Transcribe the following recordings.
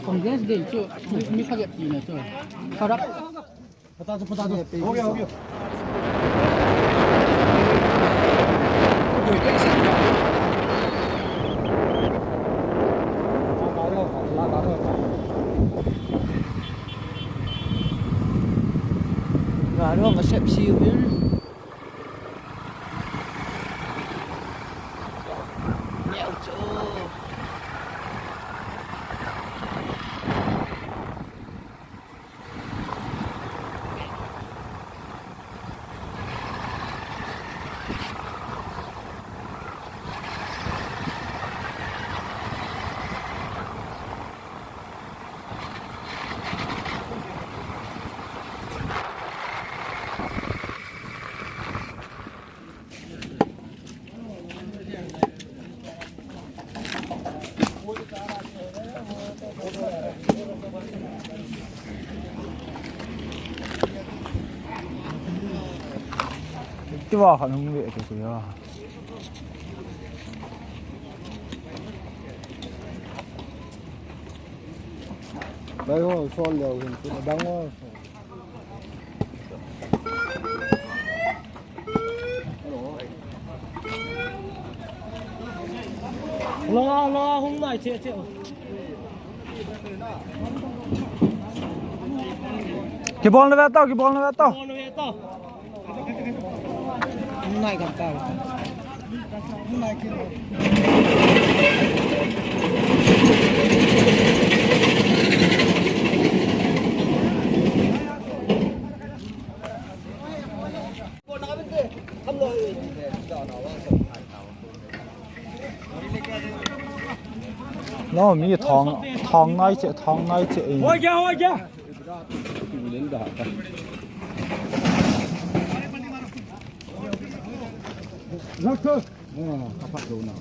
Còn ghé đến chưa, mới phát hiện gì này chưa? Sao đắp? Tao cho tao đi. Ok. Rồi cái gì đó. Gà đó mà xếp siêu biến. Nhẹo chỗ. cái bò họ không vệ cái gì à? Đây rồi, son liều hình cái đắng quá. Lo không này triệu. Cái ball nó về tao. Hôm nay gặp tao. Hôm nay kia. nóมีทองน้อยเจ๊เอง Ôi kìa. Rắc thôi. Các bạn đồ nào.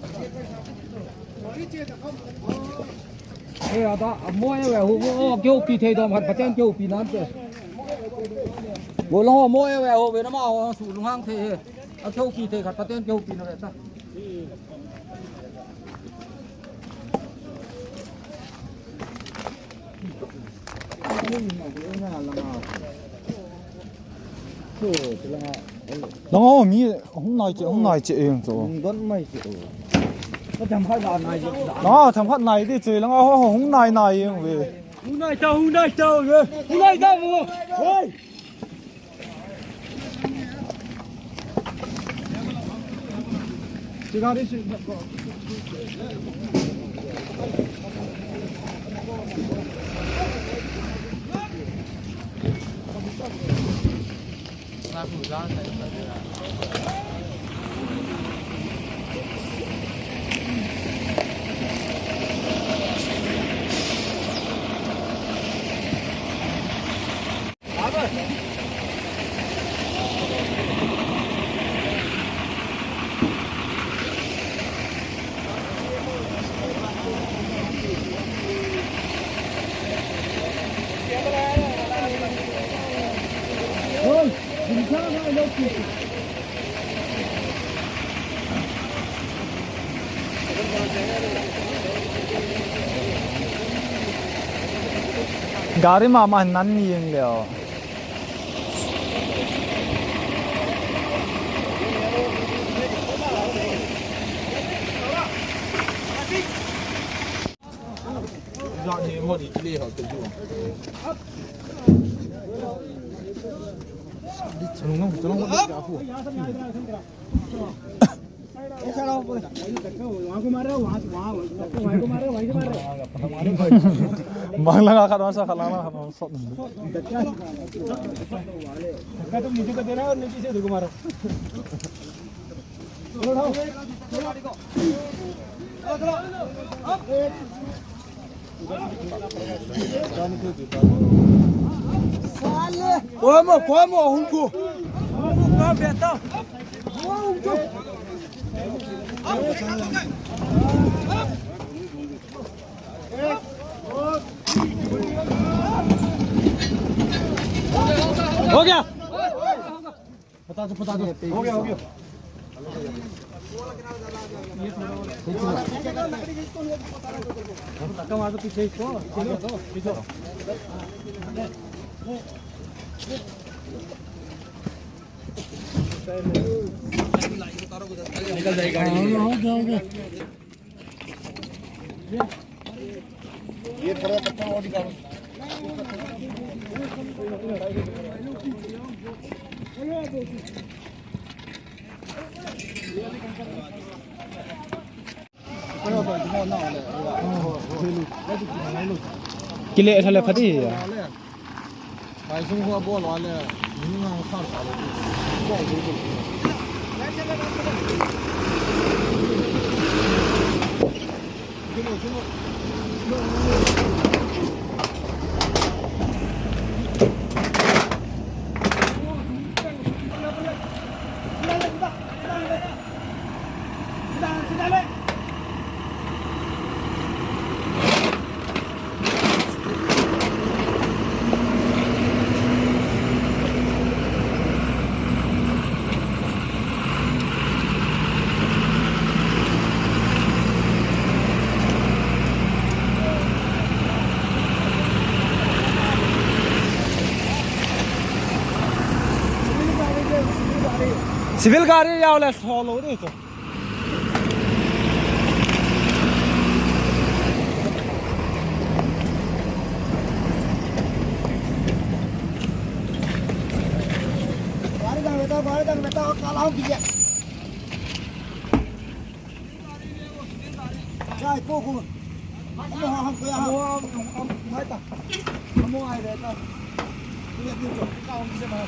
Ê à ta mua về hồ kêu kỳ thế đó mà phải chen kêu kỳ nán chứ. Bố lo mua về hồ về nó mau sủ lung hang thế. À kêu kỳ thế phải chen kêu kỳ nó vậy ta. nóมีhôm nay chị eng rồi Vẫn mày chịu. Nó chăm phát đòn này. nó thằng phát này đi chơi nó hôm nay về Hôm nay tao rồi. Hôm nay tao rồi. Ôi. Chị ra đi chị. Ôi, đừng sao nó lâu kỳ. गाड़ी मामा नन्नी eng le Dọn thì một ít lì họ tự dùng. Đúng không? Tôi không có phụ. mang lang ka sa kalana sot Ka to मुझे का देना और नीचे से देखो मारो. चलो Quá mồ hung cu. Có biệt tao. हो गया Bata. Ho gaya. धक्का मार दो पीछे इसको पीछे निकल जाएगी गाड़ी ये थोड़ा पत्थर और निकालो cái lệ thằng này phát đi bài xuống hoa bò loạn này những ngang phát xả rồi bỏ civil gaari yaw le solo de to Baru dah beta kalau dia. Sai cô. Kamu hang ko ya. Kamu mai ta. Kamu ai đấy ta. Lihat tu. Kau bisa mana?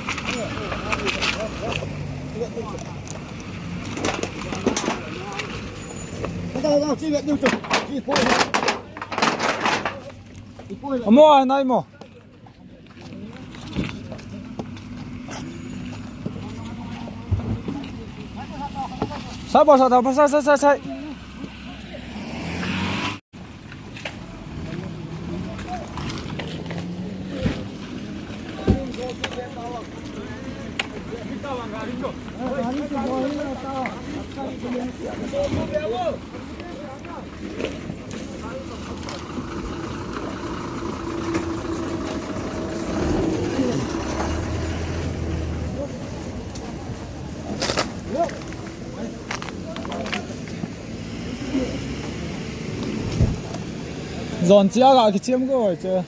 Lihat tu. Kita chỉ lihat tu. Chỉ phôi. Chỉ phôi. mua ai này mua sao bỏ sao thằng sai dọn chia cả cái chiếm rồi chứ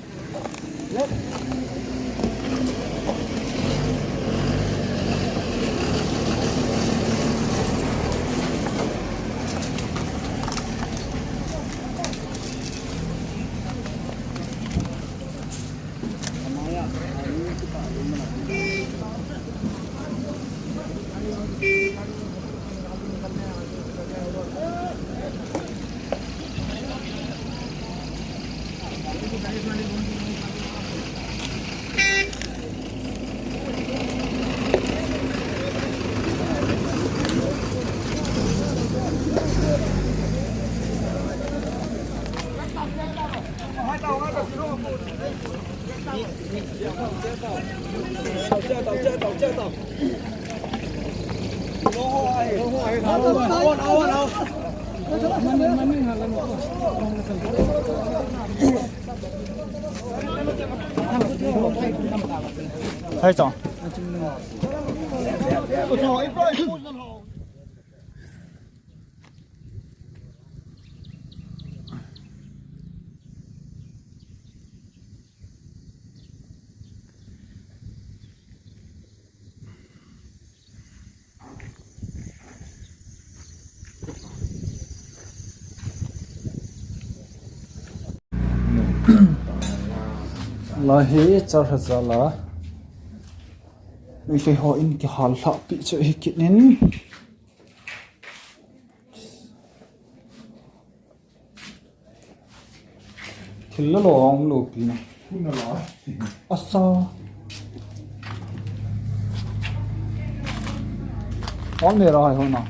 hay chọn là hết cho thật ra là cái họ in cái hal lạ bị chơi hết kiện nên thì nó lỏng lột đi nào sao on này rồi hôm nào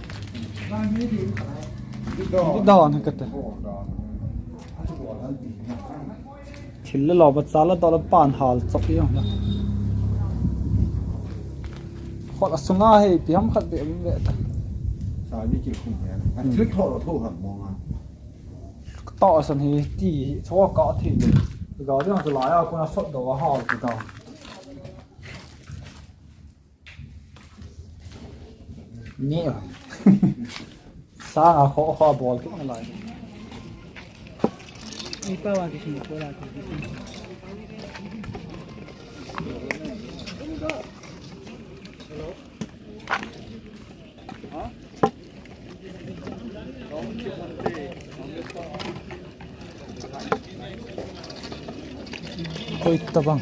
đòn hay cái gì thì nó lọt bật ra là đó là bàn hal chọc đi không họ là sung ai thì hâm khát về ta 啥你就空白了，还只靠了头很忙啊。 tạo sân thì chỉ cho có thì có thế nào từ lái con nó xuất đầu họ từ đầu nhẹ sáng à khó khó ball cái này lại Ôi tập bằng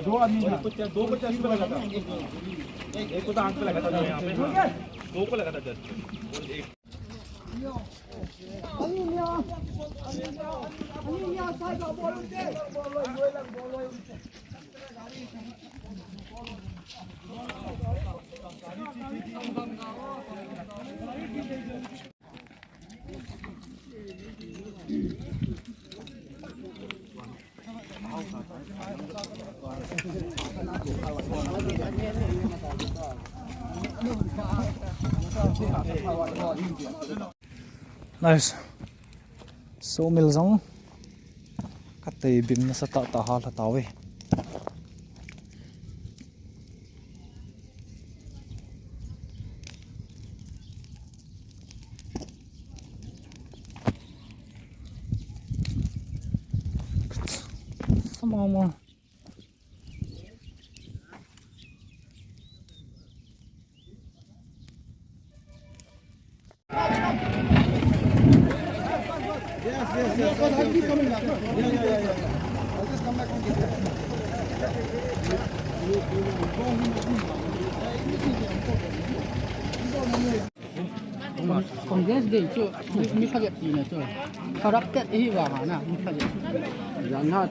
दो आदमी दो को chest पे लगा था एक को तो आंख पे लगा था यहाँ पे दो को लगा था जज nice số mil giống cắt tì bìm nó sẽ tạo tạo hoa là tạo về sama mà Congress Day itu mi kaget ini tu. Harap tet ini mana mi kaget. Jangan.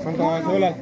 Con to số lần